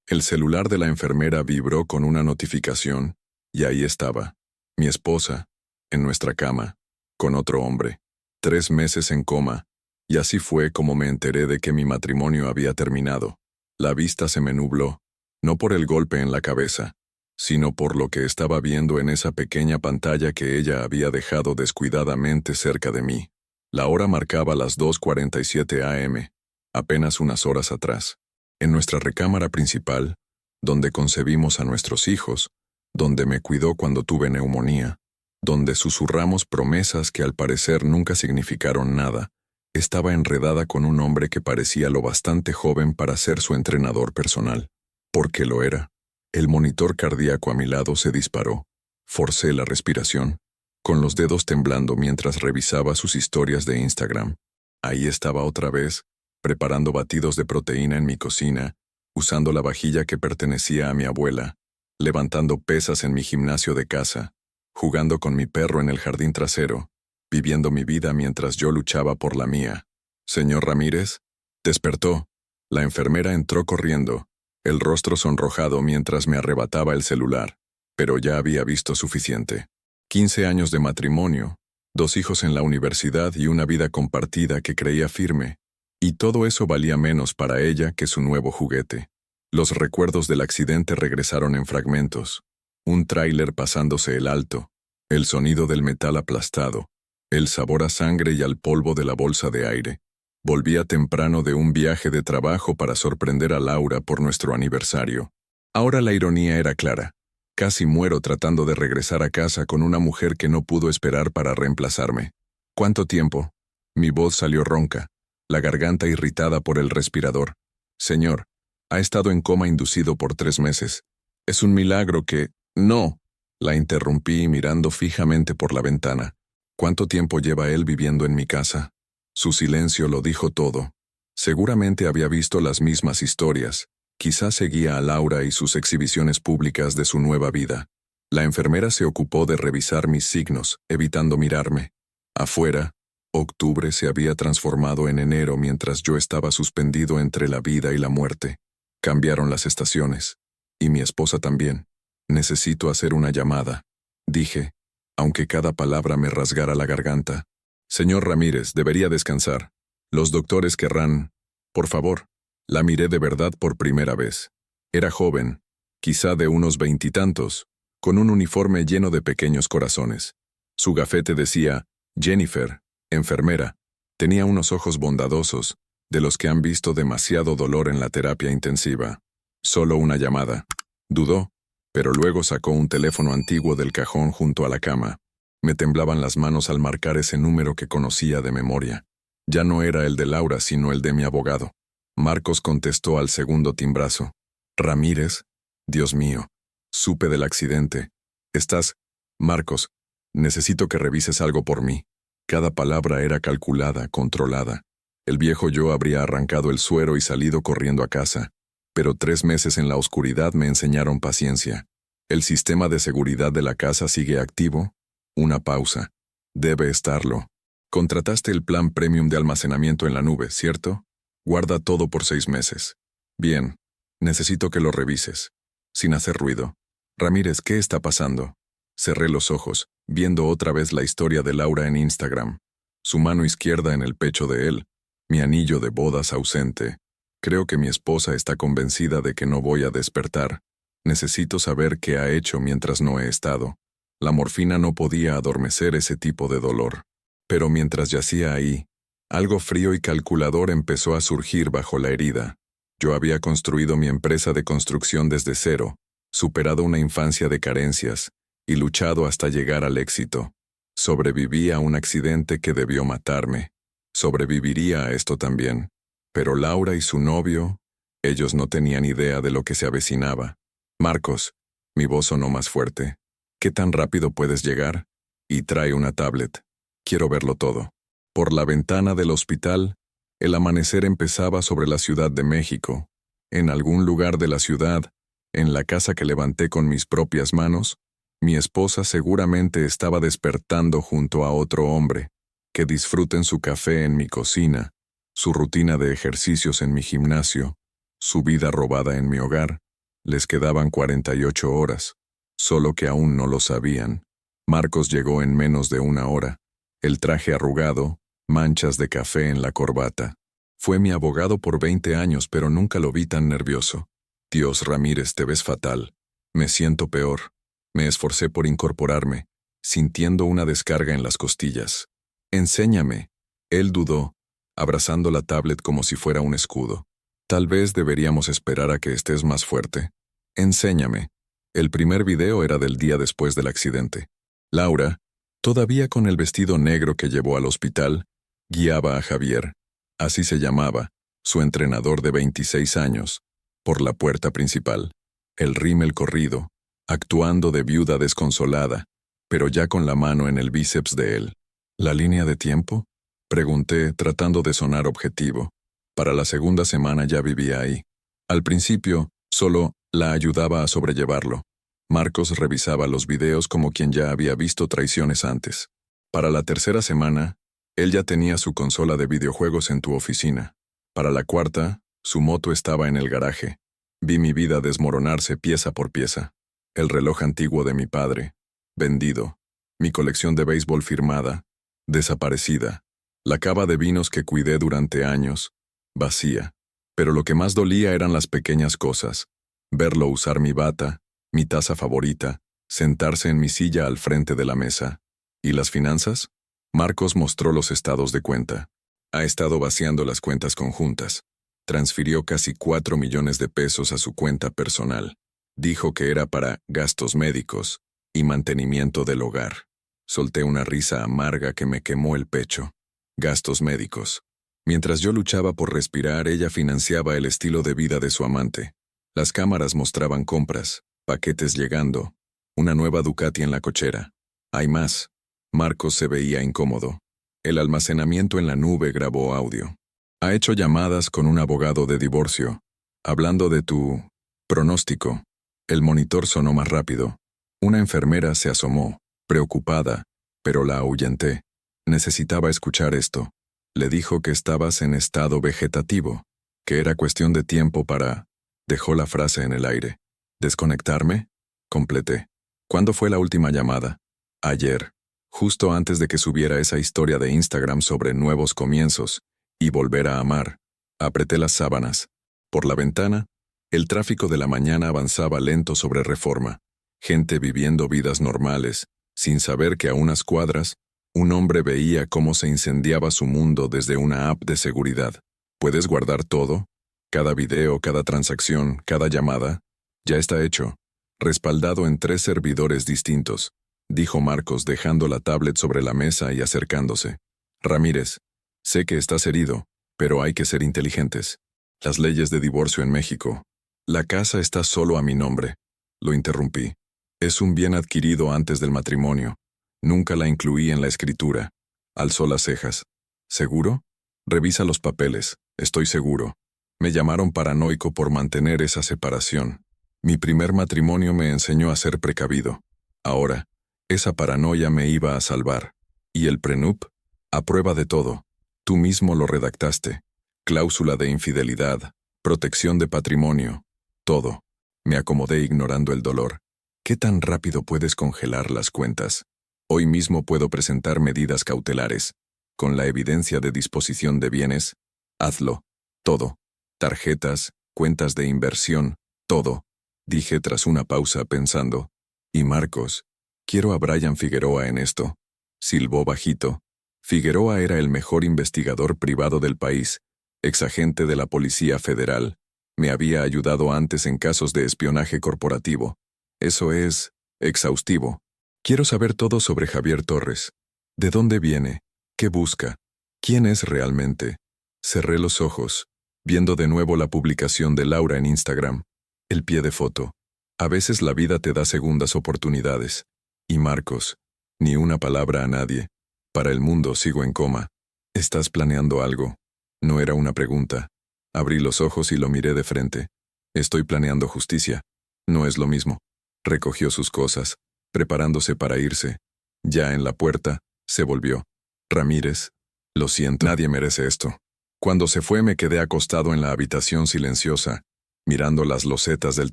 El celular de la enfermera vibró con una notificación, y ahí estaba, mi esposa, en nuestra cama, con otro hombre, 3 meses en coma, y así fue como me enteré de que mi matrimonio había terminado. La vista se me nubló, no por el golpe en la cabeza, sino por lo que estaba viendo en esa pequeña pantalla que ella había dejado descuidadamente cerca de mí. La hora marcaba las 2:47 a.m., apenas unas horas atrás. En nuestra recámara principal, donde concebimos a nuestros hijos, donde me cuidó cuando tuve neumonía, donde susurramos promesas que al parecer nunca significaron nada, estaba enredada con un hombre que parecía lo bastante joven para ser su entrenador personal. Porque lo era. El monitor cardíaco a mi lado se disparó. Forcé la respiración, con los dedos temblando mientras revisaba sus historias de Instagram. Ahí estaba otra vez, preparando batidos de proteína en mi cocina, usando la vajilla que pertenecía a mi abuela, levantando pesas en mi gimnasio de casa, jugando con mi perro en el jardín trasero, viviendo mi vida mientras yo luchaba por la mía. «Señor Ramírez», despertó. La enfermera entró corriendo, el rostro sonrojado mientras me arrebataba el celular, pero ya había visto suficiente. 15 años de matrimonio, 2 hijos en la universidad y una vida compartida que creía firme, y todo eso valía menos para ella que su nuevo juguete. Los recuerdos del accidente regresaron en fragmentos. Un tráiler pasándose el alto, el sonido del metal aplastado, el sabor a sangre y al polvo de la bolsa de aire. Volvía temprano de un viaje de trabajo para sorprender a Laura por nuestro aniversario. Ahora la ironía era clara. Casi muero tratando de regresar a casa con una mujer que no pudo esperar para reemplazarme. ¿Cuánto tiempo? Mi voz salió ronca, la garganta irritada por el respirador. «Señor, ha estado en coma inducido por 3 meses. Es un milagro que...» «No», la interrumpí mirando fijamente por la ventana. «¿Cuánto tiempo lleva él viviendo en mi casa?» Su silencio lo dijo todo. Seguramente había visto las mismas historias. Quizás seguía a Laura y sus exhibiciones públicas de su nueva vida. La enfermera se ocupó de revisar mis signos, evitando mirarme. Afuera, octubre se había transformado en enero mientras yo estaba suspendido entre la vida y la muerte. Cambiaron las estaciones. Y mi esposa también. «Necesito hacer una llamada», dije, aunque cada palabra me rasgara la garganta. «Señor Ramírez, debería descansar. Los doctores querrán...» «Por favor». La miré de verdad por primera vez. Era joven, quizá de unos 20 y tantos, con un uniforme lleno de pequeños corazones. Su gafete decía, «Jennifer, enfermera». Tenía unos ojos bondadosos, de los que han visto demasiado dolor en la terapia intensiva. «Solo una llamada». Dudó, pero luego sacó un teléfono antiguo del cajón junto a la cama. Me temblaban las manos al marcar ese número que conocía de memoria. Ya no era el de Laura, sino el de mi abogado. Marcos contestó al segundo timbrazo. «Ramírez, Dios mío, supe del accidente. Estás... Marcos, necesito que revises algo por mí». Cada palabra era calculada, controlada. El viejo yo habría arrancado el suero y salido corriendo a casa. Pero 3 meses en la oscuridad me enseñaron paciencia. ¿El sistema de seguridad de la casa sigue activo? Una pausa. Debe estarlo. Contrataste el plan premium de almacenamiento en la nube, ¿cierto? Guarda todo por 6 meses. Bien. Necesito que lo revises. Sin hacer ruido. Ramírez, ¿qué está pasando? Cerré los ojos, viendo otra vez la historia de Laura en Instagram. Su mano izquierda en el pecho de él. Mi anillo de bodas ausente. Creo que mi esposa está convencida de que no voy a despertar. Necesito saber qué ha hecho mientras no he estado. La morfina no podía adormecer ese tipo de dolor. Pero mientras yacía ahí, algo frío y calculador empezó a surgir bajo la herida. Yo había construido mi empresa de construcción desde cero, superado una infancia de carencias, y luchado hasta llegar al éxito. Sobreviví a un accidente que debió matarme. Sobreviviría a esto también. Pero Laura y su novio, ellos no tenían idea de lo que se avecinaba. «Marcos», mi voz sonó más fuerte. «¿Qué tan rápido puedes llegar?» Y trae una tablet. Quiero verlo todo. Por la ventana del hospital, el amanecer empezaba sobre la Ciudad de México. En algún lugar de la ciudad, en la casa que levanté con mis propias manos, mi esposa seguramente estaba despertando junto a otro hombre, que disfruten su café en mi cocina, su rutina de ejercicios en mi gimnasio, su vida robada en mi hogar, Les quedaban 48 horas, solo que aún no lo sabían. Marcos llegó en menos de una hora, el traje arrugado, manchas de café en la corbata. Fue mi abogado por 20 años, pero nunca lo vi tan nervioso. Dios, Ramírez, te ves fatal. Me siento peor. Me esforcé por incorporarme, sintiendo una descarga en las costillas. Enséñame. Él dudó, abrazando la tablet como si fuera un escudo. Tal vez deberíamos esperar a que estés más fuerte. Enséñame. El primer video era del día después del accidente. Laura, todavía con el vestido negro que llevó al hospital, guiaba a Javier, así se llamaba, su entrenador de 26 años, por la puerta principal, el rímel corrido, actuando de viuda desconsolada, pero ya con la mano en el bíceps de él. ¿La línea de tiempo? Pregunté, tratando de sonar objetivo. Para la segunda semana ya vivía ahí. Al principio, solo la ayudaba a sobrellevarlo. Marcos revisaba los videos como quien ya había visto traiciones antes. Para la tercera semana, él ya tenía su consola de videojuegos en tu oficina. Para la cuarta, su moto estaba en el garaje. Vi mi vida desmoronarse pieza por pieza. El reloj antiguo de mi padre, vendido. Mi colección de béisbol firmada, desaparecida. La cava de vinos que cuidé durante años, vacía. Pero lo que más dolía eran las pequeñas cosas. Verlo usar mi bata, mi taza favorita, sentarse en mi silla al frente de la mesa. ¿Y las finanzas? Marcos mostró los estados de cuenta. Ha estado vaciando las cuentas conjuntas. Transfirió casi 4 millones de pesos a su cuenta personal. Dijo que era para gastos médicos y mantenimiento del hogar. Solté una risa amarga que me quemó el pecho. Gastos médicos. Mientras yo luchaba por respirar, ella financiaba el estilo de vida de su amante. Las cámaras mostraban compras, paquetes llegando, una nueva Ducati en la cochera. Hay más. Marcos se veía incómodo. El almacenamiento en la nube grabó audio. Ha hecho llamadas con un abogado de divorcio, hablando de tu pronóstico. El monitor sonó más rápido. Una enfermera se asomó, preocupada, pero la ahuyenté. Necesitaba escuchar esto. Le dijo que estabas en estado vegetativo, que era cuestión de tiempo para... Dejó la frase en el aire. ¿Desconectarme? Completé. ¿Cuándo fue la última llamada? Ayer, justo antes de que subiera esa historia de Instagram sobre nuevos comienzos y volver a amar. Apreté las sábanas. Por la ventana, el tráfico de la mañana avanzaba lento sobre Reforma. Gente viviendo vidas normales, sin saber que a unas cuadras, un hombre veía cómo se incendiaba su mundo desde una app de seguridad. ¿Puedes guardar todo? Cada video, cada transacción, cada llamada. Ya está hecho. Respaldado en 3 servidores distintos, dijo Marcos dejando la tablet sobre la mesa y acercándose. Ramírez, sé que estás herido, pero hay que ser inteligentes. Las leyes de divorcio en México. La casa está solo a mi nombre. Lo interrumpí. Es un bien adquirido antes del matrimonio. Nunca la incluí en la escritura. Alzó las cejas. ¿Seguro? Revisa los papeles. Estoy seguro. Me llamaron paranoico por mantener esa separación. Mi primer matrimonio me enseñó a ser precavido. Ahora, esa paranoia me iba a salvar. ¿Y el prenup? A prueba de todo. Tú mismo lo redactaste. Cláusula de infidelidad, protección de patrimonio, todo. Me acomodé ignorando el dolor. ¿Qué tan rápido puedes congelar las cuentas? Hoy mismo puedo presentar medidas cautelares. Con la evidencia de disposición de bienes, hazlo. Todo. Tarjetas, cuentas de inversión, todo. Dije tras una pausa pensando. Y Marcos, quiero a Brian Figueroa en esto. Silbó bajito. Figueroa era el mejor investigador privado del país, exagente de la Policía Federal. Me había ayudado antes en casos de espionaje corporativo. Eso es exhaustivo. Quiero saber todo sobre Javier Torres. ¿De dónde viene? ¿Qué busca? ¿Quién es realmente? Cerré los ojos, viendo de nuevo la publicación de Laura en Instagram. El pie de foto. A veces la vida te da segundas oportunidades. Y Marcos, ni una palabra a nadie. Para el mundo sigo en coma. ¿Estás planeando algo? No era una pregunta. Abrí los ojos y lo miré de frente. Estoy planeando justicia. No es lo mismo. Recogió sus cosas, preparándose para irse. Ya en la puerta, se volvió. Ramírez, lo siento, nadie merece esto. Cuando se fue me quedé acostado en la habitación silenciosa, mirando las losetas del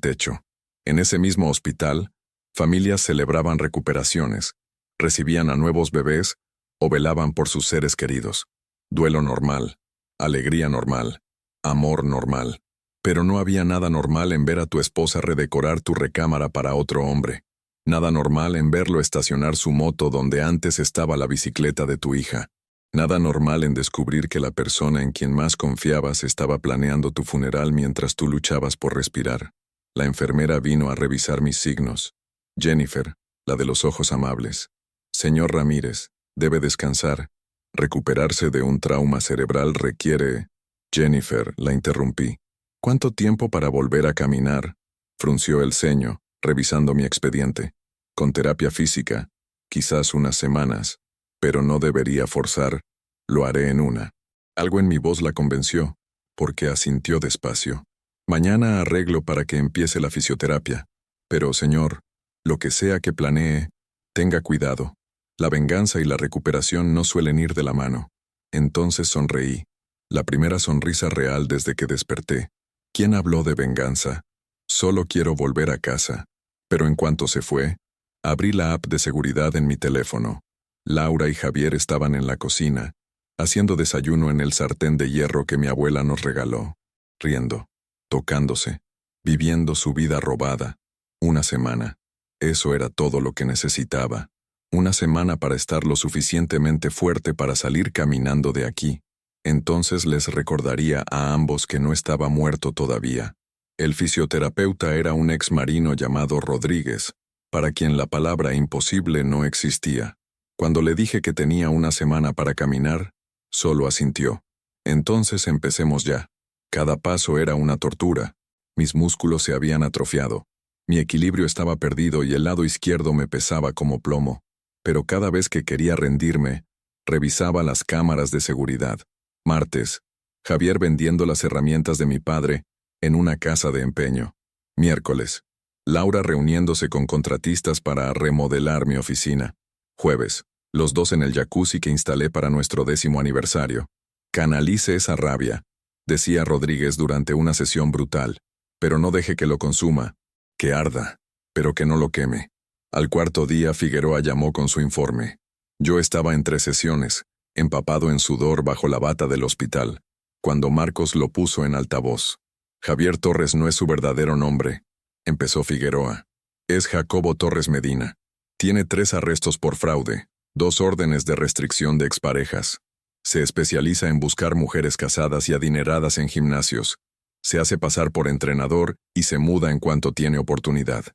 techo. En ese mismo hospital, familias celebraban recuperaciones, recibían a nuevos bebés o velaban por sus seres queridos. Duelo normal, alegría normal, amor normal. Pero no había nada normal en ver a tu esposa redecorar tu recámara para otro hombre. Nada normal en verlo estacionar su moto donde antes estaba la bicicleta de tu hija. Nada normal en descubrir que la persona en quien más confiabas estaba planeando tu funeral mientras tú luchabas por respirar. La enfermera vino a revisar mis signos. Jennifer, la de los ojos amables. Señor Ramírez, debe descansar. Recuperarse de un trauma cerebral requiere... Jennifer, la interrumpí. ¿Cuánto tiempo para volver a caminar? Frunció el ceño, revisando mi expediente. Con terapia física, quizás unas semanas, pero no debería forzar. Lo haré en una. Algo en mi voz la convenció, porque asintió despacio. Mañana arreglo para que empiece la fisioterapia. Pero, señor, lo que sea que planee, tenga cuidado. La venganza y la recuperación no suelen ir de la mano. Entonces sonreí. La primera sonrisa real desde que desperté. ¿Quién habló de venganza? Solo quiero volver a casa. Pero en cuanto se fue, abrí la app de seguridad en mi teléfono. Laura y Javier estaban en la cocina, haciendo desayuno en el sartén de hierro que mi abuela nos regaló, riendo, tocándose, viviendo su vida robada. Una semana. Eso era todo lo que necesitaba. Una semana para estar lo suficientemente fuerte para salir caminando de aquí. Entonces les recordaría a ambos que no estaba muerto todavía. El fisioterapeuta era un ex marino llamado Rodríguez, para quien la palabra imposible no existía. Cuando le dije que tenía una semana para caminar, solo asintió. Entonces empecemos ya. Cada paso era una tortura. Mis músculos se habían atrofiado. Mi equilibrio estaba perdido y el lado izquierdo me pesaba como plomo. Pero cada vez que quería rendirme, revisaba las cámaras de seguridad. Martes, Javier vendiendo las herramientas de mi padre en una casa de empeño. Miércoles, Laura reuniéndose con contratistas para remodelar mi oficina. Jueves, los dos en el jacuzzi que instalé para nuestro 10º aniversario. Canalice esa rabia, decía Rodríguez durante una sesión brutal, pero no deje que lo consuma, que arda, pero que no lo queme. Al cuarto día Figueroa llamó con su informe. Yo estaba entre sesiones, empapado en sudor bajo la bata del hospital, cuando Marcos lo puso en altavoz. Javier Torres no es su verdadero nombre, empezó Figueroa. Es Jacobo Torres Medina. Tiene 3 arrestos por fraude, 2 órdenes de restricción de exparejas. Se especializa en buscar mujeres casadas y adineradas en gimnasios. Se hace pasar por entrenador y se muda en cuanto tiene oportunidad.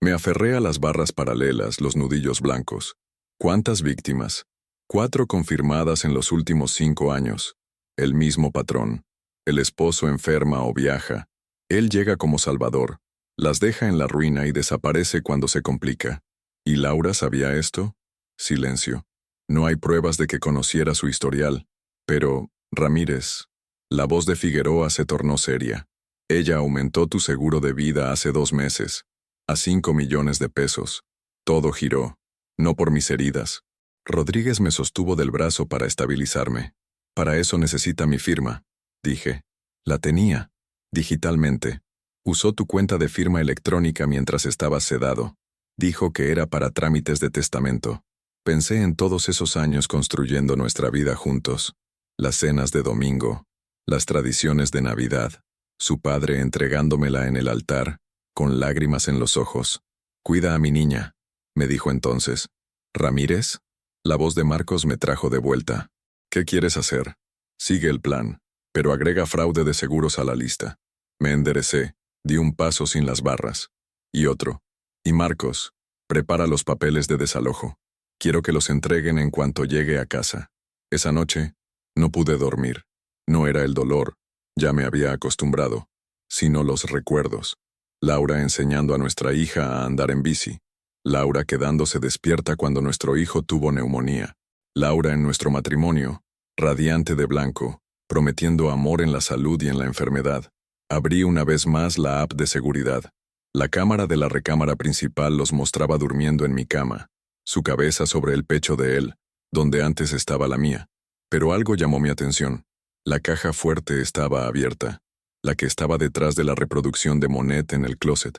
Me aferré a las barras paralelas, los nudillos blancos. ¿Cuántas víctimas? 4 confirmadas en los últimos 5 años. El mismo patrón. El esposo enferma o viaja. Él llega como salvador. Las deja en la ruina y desaparece cuando se complica. ¿Y Laura sabía esto? Silencio. No hay pruebas de que conociera su historial. Pero, Ramírez, la voz de Figueroa se tornó seria. Ella aumentó tu seguro de vida hace 2 meses. A 5 millones de pesos. Todo giró. No por mis heridas. Rodríguez me sostuvo del brazo para estabilizarme. Para eso necesita mi firma, dije. La tenía. Digitalmente. Usó tu cuenta de firma electrónica mientras estabas sedado. Dijo que era para trámites de testamento. Pensé en todos esos años construyendo nuestra vida juntos. Las cenas de domingo. Las tradiciones de Navidad. Su padre entregándomela en el altar, con lágrimas en los ojos. Cuida a mi niña, me dijo entonces. ¿Ramírez? La voz de Marcos me trajo de vuelta. ¿Qué quieres hacer? Sigue el plan, pero agrega fraude de seguros a la lista. Me enderecé, di un paso sin las barras. Y otro. Y Marcos, prepara los papeles de desalojo. Quiero que los entreguen en cuanto llegue a casa. Esa noche, no pude dormir. No era el dolor, ya me había acostumbrado, sino los recuerdos. Laura enseñando a nuestra hija a andar en bici. Laura quedándose despierta cuando nuestro hijo tuvo neumonía. Laura en nuestro matrimonio, radiante de blanco, prometiendo amor en la salud y en la enfermedad. Abrí una vez más la app de seguridad. La cámara de la recámara principal los mostraba durmiendo en mi cama, su cabeza sobre el pecho de él, donde antes estaba la mía. Pero algo llamó mi atención. La caja fuerte estaba abierta, la que estaba detrás de la reproducción de Monet en el closet.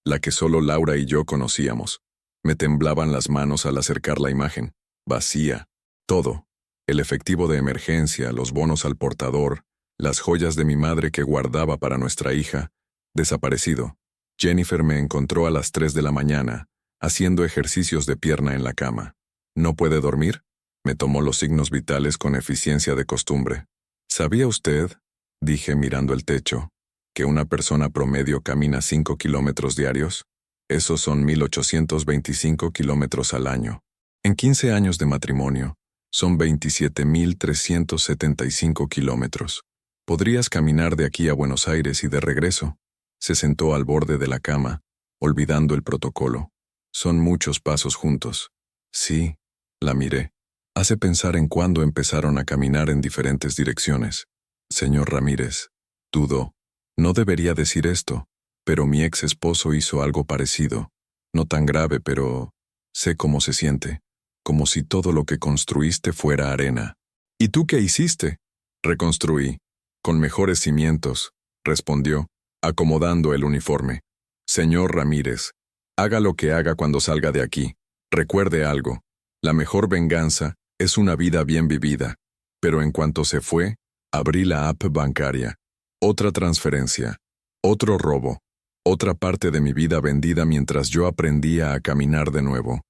la que solo Laura y yo conocíamos. Me temblaban las manos al acercar la imagen. Vacía. Todo. El efectivo de emergencia, los bonos al portador, las joyas de mi madre que guardaba para nuestra hija. Desaparecido. Jennifer me encontró a las 3 de la mañana, haciendo ejercicios de pierna en la cama. ¿No puede dormir? Me tomó los signos vitales con eficiencia de costumbre. ¿Sabía usted, dije mirando el techo, que una persona promedio camina 5 kilómetros diarios? Esos son 1,825 kilómetros al año. En 15 años de matrimonio, son 27,375 kilómetros. ¿Podrías caminar de aquí a Buenos Aires y de regreso? Se sentó al borde de la cama, olvidando el protocolo. Son muchos pasos juntos. Sí, la miré. Hace pensar en cuándo empezaron a caminar en diferentes direcciones. Señor Ramírez, dudó. No debería decir esto, pero mi ex esposo hizo algo parecido. No tan grave, pero sé cómo se siente. Como si todo lo que construiste fuera arena. ¿Y tú qué hiciste? Reconstruí. Con mejores cimientos, respondió, acomodando el uniforme. Señor Ramírez, haga lo que haga cuando salga de aquí. Recuerde algo. La mejor venganza es una vida bien vivida. Pero en cuanto se fue, abrí la app bancaria. Otra transferencia. Otro robo. Otra parte de mi vida vendida mientras yo aprendía a caminar de nuevo.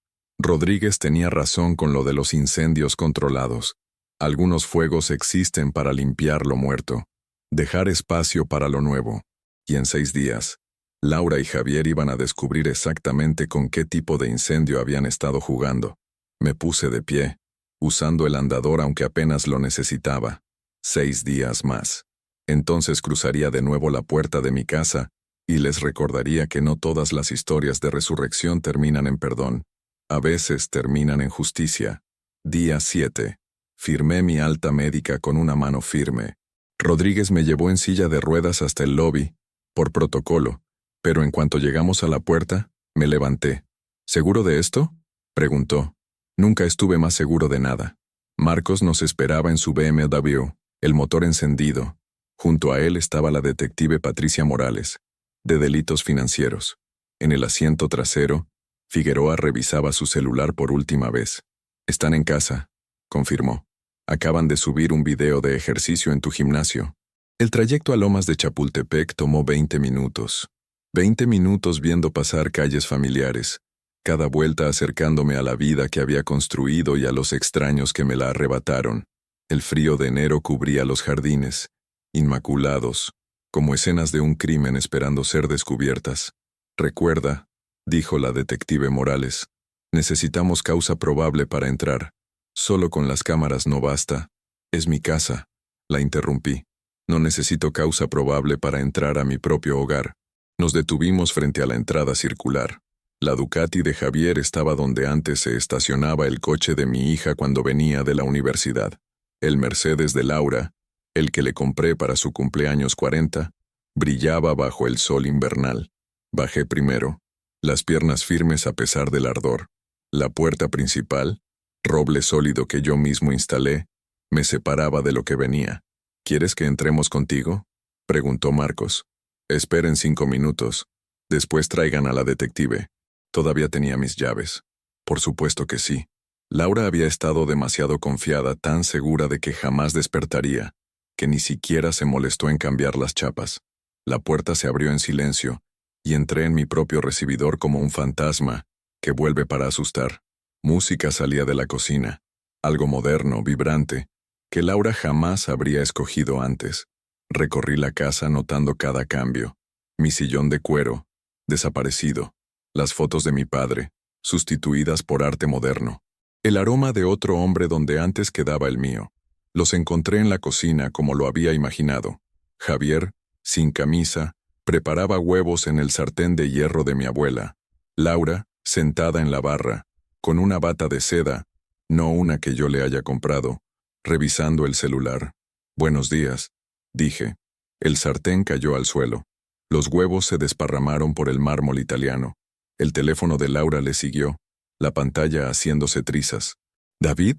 Rodríguez tenía razón con lo de los incendios controlados. Algunos fuegos existen para limpiar lo muerto. Dejar espacio para lo nuevo. Y en 6 días, Laura y Javier iban a descubrir exactamente con qué tipo de incendio habían estado jugando. Me puse de pie, usando el andador aunque apenas lo necesitaba. 6 días más. Entonces cruzaría de nuevo la puerta de mi casa y les recordaría que no todas las historias de resurrección terminan en perdón. A veces terminan en justicia. Día 7. Firmé mi alta médica con una mano firme. Rodríguez me llevó en silla de ruedas hasta el lobby, por protocolo, pero en cuanto llegamos a la puerta, me levanté. ¿Seguro de esto? Preguntó. Nunca estuve más seguro de nada. Marcos nos esperaba en su BMW, el motor encendido. Junto a él estaba la detective Patricia Morales, de delitos financieros. En el asiento trasero, Figueroa revisaba su celular por última vez. «Están en casa», confirmó. «Acaban de subir un video de ejercicio en tu gimnasio». El trayecto a Lomas de Chapultepec tomó 20 minutos. 20 minutos viendo pasar calles familiares, cada vuelta acercándome a la vida que había construido y a los extraños que me la arrebataron. El frío de enero cubría los jardines, inmaculados, como escenas de un crimen esperando ser descubiertas. «Recuerda», dijo la detective Morales, «necesitamos causa probable para entrar. Solo con las cámaras no basta. Es mi casa». La interrumpí. «No necesito causa probable para entrar a mi propio hogar». Nos detuvimos frente a la entrada circular. La Ducati de Javier estaba donde antes se estacionaba el coche de mi hija cuando venía de la universidad. El Mercedes de Laura, el que le compré para su cumpleaños 40, brillaba bajo el sol invernal. Bajé primero, las piernas firmes a pesar del ardor. La puerta principal, roble sólido que yo mismo instalé, me separaba de lo que venía. «¿Quieres que entremos contigo?», preguntó Marcos. «Esperen 5 minutos. Después traigan a la detective». Todavía tenía mis llaves. Por supuesto que sí. Laura había estado demasiado confiada, tan segura de que jamás despertaría, que ni siquiera se molestó en cambiar las chapas. La puerta se abrió en silencio, y entré en mi propio recibidor como un fantasma que vuelve para asustar. Música salía de la cocina, algo moderno, vibrante, que Laura jamás habría escogido antes. Recorrí la casa notando cada cambio. Mi sillón de cuero, desaparecido. Las fotos de mi padre, sustituidas por arte moderno. El aroma de otro hombre donde antes quedaba el mío. Los encontré en la cocina como lo había imaginado. Javier, sin camisa, preparaba huevos en el sartén de hierro de mi abuela. Laura, sentada en la barra, con una bata de seda, no una que yo le haya comprado, revisando el celular. «Buenos días», dije. El sartén cayó al suelo. Los huevos se desparramaron por el mármol italiano. El teléfono de Laura le siguió, la pantalla haciéndose trizas. «¿David?».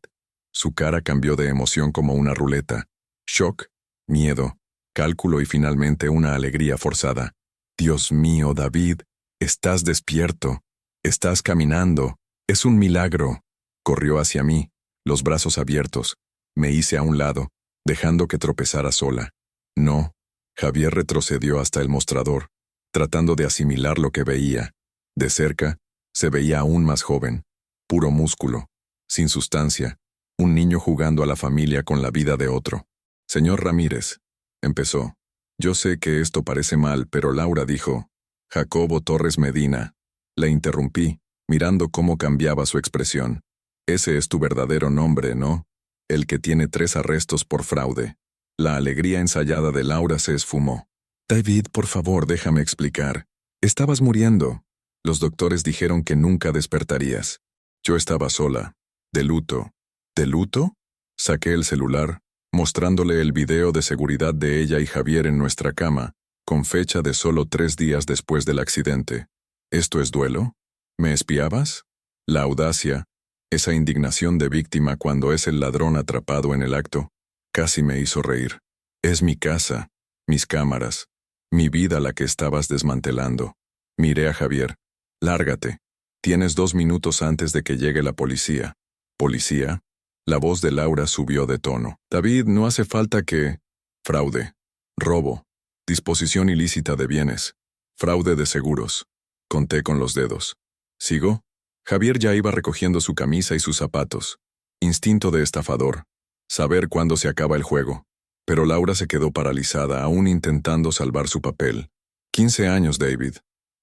Su cara cambió de emoción como una ruleta. Shock, miedo, cálculo y finalmente una alegría forzada. «Dios mío, David», Estás despierto. Estás caminando. Es un milagro. Corrió hacia mí, los brazos abiertos. Me hice a un lado, dejando que tropezara sola. No. Javier retrocedió hasta el mostrador, tratando de asimilar lo que veía. De cerca, se veía aún más joven. Puro músculo, sin sustancia. Un niño jugando a la familia con la vida de otro. Señor Ramírez, empezó. Yo sé que esto parece mal, pero Laura dijo, Jacobo Torres Medina. La interrumpí, mirando cómo cambiaba su expresión. Ese es tu verdadero nombre, ¿no? El que tiene 3 arrestos por fraude. La alegría ensayada de Laura se esfumó. David, por favor, déjame explicar. Estabas muriendo. Los doctores dijeron que nunca despertarías. Yo estaba sola. De luto. ¿De luto? Saqué el celular, mostrándole el video de seguridad de ella y Javier en nuestra cama, con fecha de solo 3 días después del accidente. ¿Esto es duelo? ¿Me espiabas? La audacia, esa indignación de víctima cuando es el ladrón atrapado en el acto, casi me hizo reír. Es mi casa, mis cámaras, mi vida la que estabas desmantelando. Miré a Javier. Lárgate. Tienes 2 minutos antes de que llegue la policía. ¿Policía? La voz de Laura subió de tono. David, no hace falta que... Fraude. Robo. Disposición ilícita de bienes. Fraude de seguros. Conté con los dedos. ¿Sigo? Javier ya iba recogiendo su camisa y sus zapatos. Instinto de estafador. Saber cuándo se acaba el juego. Pero Laura se quedó paralizada, aún intentando salvar su papel. 15 años, David.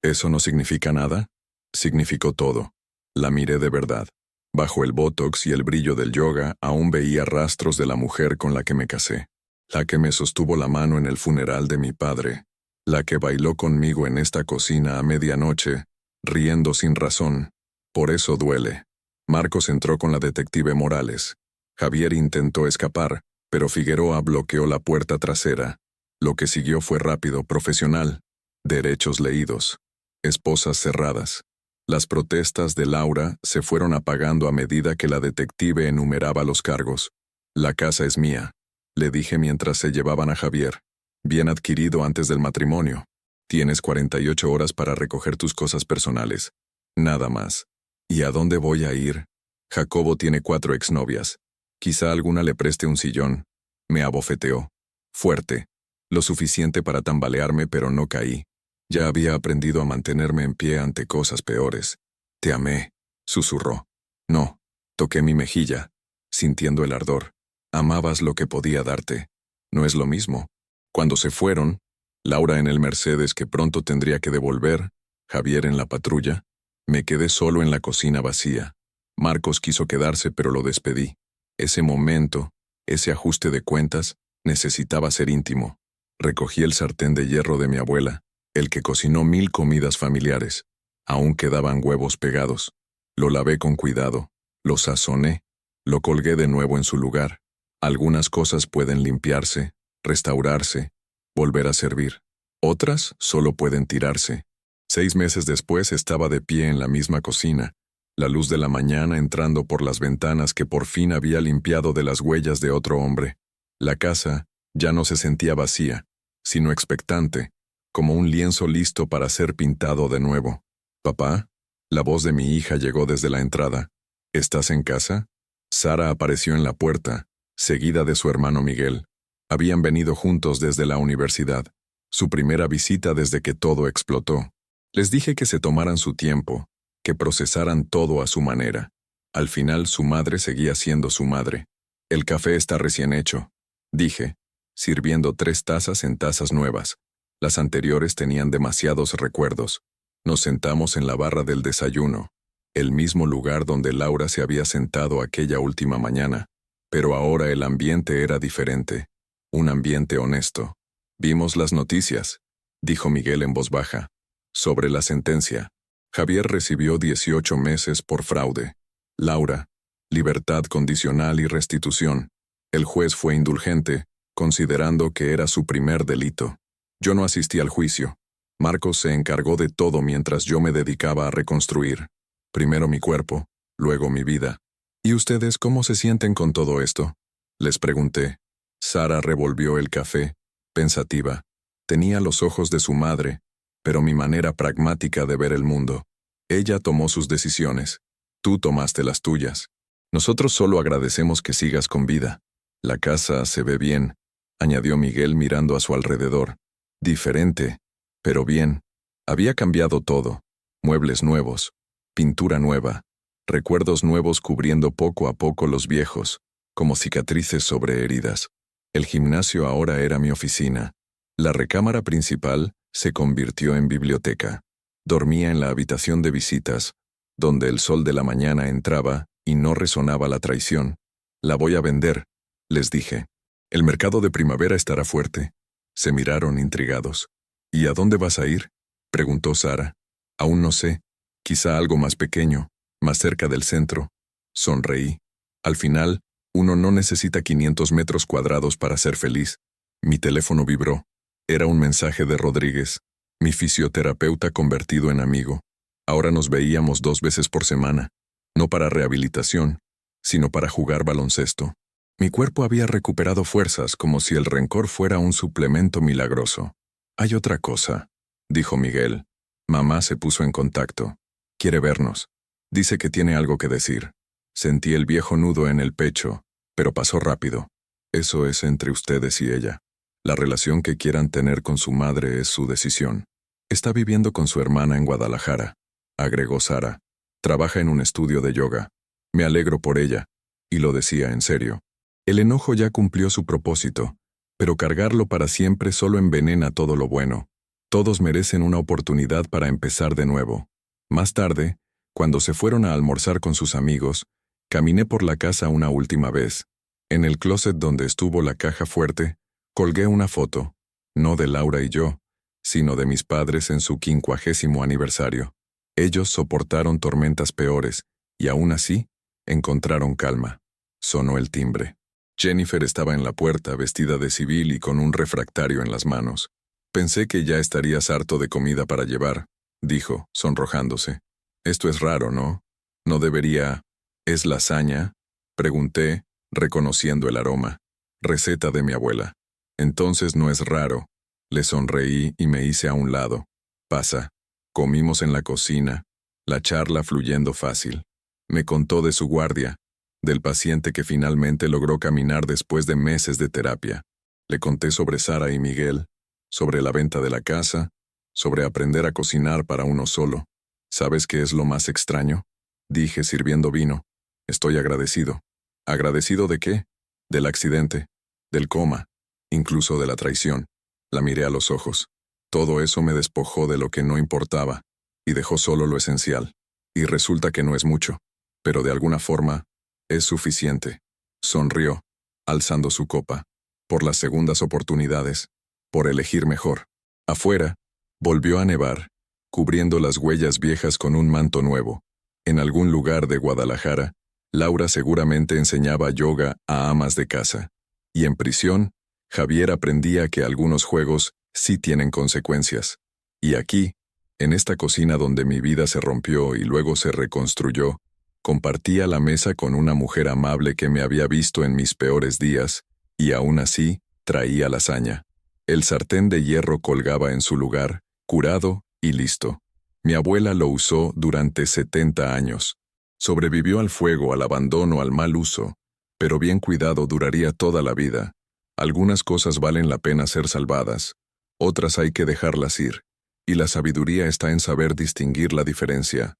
¿Eso no significa nada? Significó todo. La miré de verdad. Bajo el botox y el brillo del yoga, aún veía rastros de la mujer con la que me casé. La que me sostuvo la mano en el funeral de mi padre. La que bailó conmigo en esta cocina a medianoche, riendo sin razón. Por eso duele. Marcos entró con la detective Morales. Javier intentó escapar, pero Figueroa bloqueó la puerta trasera. Lo que siguió fue rápido, profesional. Derechos leídos. Esposas cerradas. Las protestas de Laura se fueron apagando a medida que la detective enumeraba los cargos. La casa es mía, le dije mientras se llevaban a Javier. Bien adquirido antes del matrimonio. Tienes 48 horas para recoger tus cosas personales. Nada más. ¿Y a dónde voy a ir? Jacobo tiene 4 exnovias. Quizá alguna le preste un sillón. Me abofeteó. Fuerte. Lo suficiente para tambalearme, pero no caí. Ya había aprendido a mantenerme en pie ante cosas peores. Te amé, susurró. No, toqué mi mejilla, sintiendo el ardor. Amabas lo que podía darte. No es lo mismo. Cuando se fueron, Laura en el Mercedes que pronto tendría que devolver, Javier en la patrulla, me quedé solo en la cocina vacía. Marcos quiso quedarse, pero lo despedí. Ese momento, ese ajuste de cuentas, necesitaba ser íntimo. Recogí el sartén de hierro de mi abuela, el que cocinó 1000 comidas familiares. Aún quedaban huevos pegados. Lo lavé con cuidado, lo sazoné, lo colgué de nuevo en su lugar. Algunas cosas pueden limpiarse, restaurarse, volver a servir. Otras solo pueden tirarse. 6 meses después estaba de pie en la misma cocina, la luz de la mañana entrando por las ventanas que por fin había limpiado de las huellas de otro hombre. La casa ya no se sentía vacía, sino expectante, como un lienzo listo para ser pintado de nuevo. «Papá», la voz de mi hija llegó desde la entrada. «¿Estás en casa?» Sara apareció en la puerta, seguida de su hermano Miguel. Habían venido juntos desde la universidad, su primera visita desde que todo explotó. Les dije que se tomaran su tiempo, que procesaran todo a su manera. Al final su madre seguía siendo su madre. «El café está recién hecho», dije, sirviendo 3 tazas en tazas nuevas. Las anteriores tenían demasiados recuerdos. Nos sentamos en la barra del desayuno, el mismo lugar donde Laura se había sentado aquella última mañana, pero ahora el ambiente era diferente, un ambiente honesto. «Vimos las noticias», dijo Miguel en voz baja, «sobre la sentencia. Javier recibió 18 meses por fraude. Laura, libertad condicional y restitución. El juez fue indulgente, considerando que era su primer delito. Yo no asistí al juicio. Marcos se encargó de todo mientras yo me dedicaba a reconstruir. Primero mi cuerpo, luego mi vida. ¿Y ustedes cómo se sienten con todo esto?», les pregunté. Sara revolvió el café, pensativa. Tenía los ojos de su madre, pero mi manera pragmática de ver el mundo. Ella tomó sus decisiones. Tú tomaste las tuyas. Nosotros solo agradecemos que sigas con vida. La casa se ve bien, añadió Miguel mirando a su alrededor. Diferente, pero bien. Había cambiado todo. Muebles nuevos, pintura nueva, recuerdos nuevos cubriendo poco a poco los viejos, como cicatrices sobre heridas. El gimnasio ahora era mi oficina. La recámara principal se convirtió en biblioteca. Dormía en la habitación de visitas, donde el sol de la mañana entraba y no resonaba la traición. La voy a vender, les dije. El mercado de primavera estará fuerte. Se miraron intrigados. ¿Y a dónde vas a ir?, preguntó Sara. Aún no sé. Quizá algo más pequeño, más cerca del centro. Sonreí. Al final, uno no necesita 500 metros cuadrados para ser feliz. Mi teléfono vibró. Era un mensaje de Rodríguez, mi fisioterapeuta convertido en amigo. Ahora nos veíamos 2 veces por semana, no para rehabilitación, sino para jugar baloncesto. Mi cuerpo había recuperado fuerzas como si el rencor fuera un suplemento milagroso. Hay otra cosa, dijo Miguel. Mamá se puso en contacto. Quiere vernos. Dice que tiene algo que decir. Sentí el viejo nudo en el pecho, pero pasó rápido. Eso es entre ustedes y ella. La relación que quieran tener con su madre es su decisión. Está viviendo con su hermana en Guadalajara, agregó Sara. Trabaja en un estudio de yoga. Me alegro por ella, y lo decía en serio. El enojo ya cumplió su propósito, pero cargarlo para siempre solo envenena todo lo bueno. Todos merecen una oportunidad para empezar de nuevo. Más tarde, cuando se fueron a almorzar con sus amigos, caminé por la casa una última vez. En el closet donde estuvo la caja fuerte, colgué una foto, no de Laura y yo, sino de mis padres en su 50º aniversario. Ellos soportaron tormentas peores, y aún así, encontraron calma. Sonó el timbre. Jennifer estaba en la puerta, vestida de civil y con un refractario en las manos. Pensé que ya estarías harto de comida para llevar, dijo, sonrojándose. Esto es raro, ¿no? No debería... ¿Es lasaña?, pregunté, reconociendo el aroma. Receta de mi abuela. Entonces no es raro. Le sonreí y me hice a un lado. Pasa. Comimos en la cocina, la charla fluyendo fácil. Me contó de su guardia, del paciente que finalmente logró caminar después de meses de terapia. Le conté sobre Sara y Miguel, sobre la venta de la casa, sobre aprender a cocinar para uno solo. ¿Sabes qué es lo más extraño?, dije sirviendo vino. Estoy agradecido. ¿Agradecido de qué? Del accidente, del coma, incluso de la traición. La miré a los ojos. Todo eso me despojó de lo que no importaba, y dejó solo lo esencial. Y resulta que no es mucho, pero de alguna forma, es suficiente. Sonrió, alzando su copa. Por las segundas oportunidades, por elegir mejor. Afuera, volvió a nevar, cubriendo las huellas viejas con un manto nuevo. En algún lugar de Guadalajara, Laura seguramente enseñaba yoga a amas de casa. Y en prisión, Javier aprendía que algunos juegos sí tienen consecuencias. Y aquí, en esta cocina donde mi vida se rompió y luego se reconstruyó, compartía la mesa con una mujer amable que me había visto en mis peores días, y aún así, traía lasaña. El sartén de hierro colgaba en su lugar, curado y listo. Mi abuela lo usó durante 70 años. Sobrevivió al fuego, al abandono, al mal uso, pero bien cuidado duraría toda la vida. Algunas cosas valen la pena ser salvadas, otras hay que dejarlas ir, y la sabiduría está en saber distinguir la diferencia.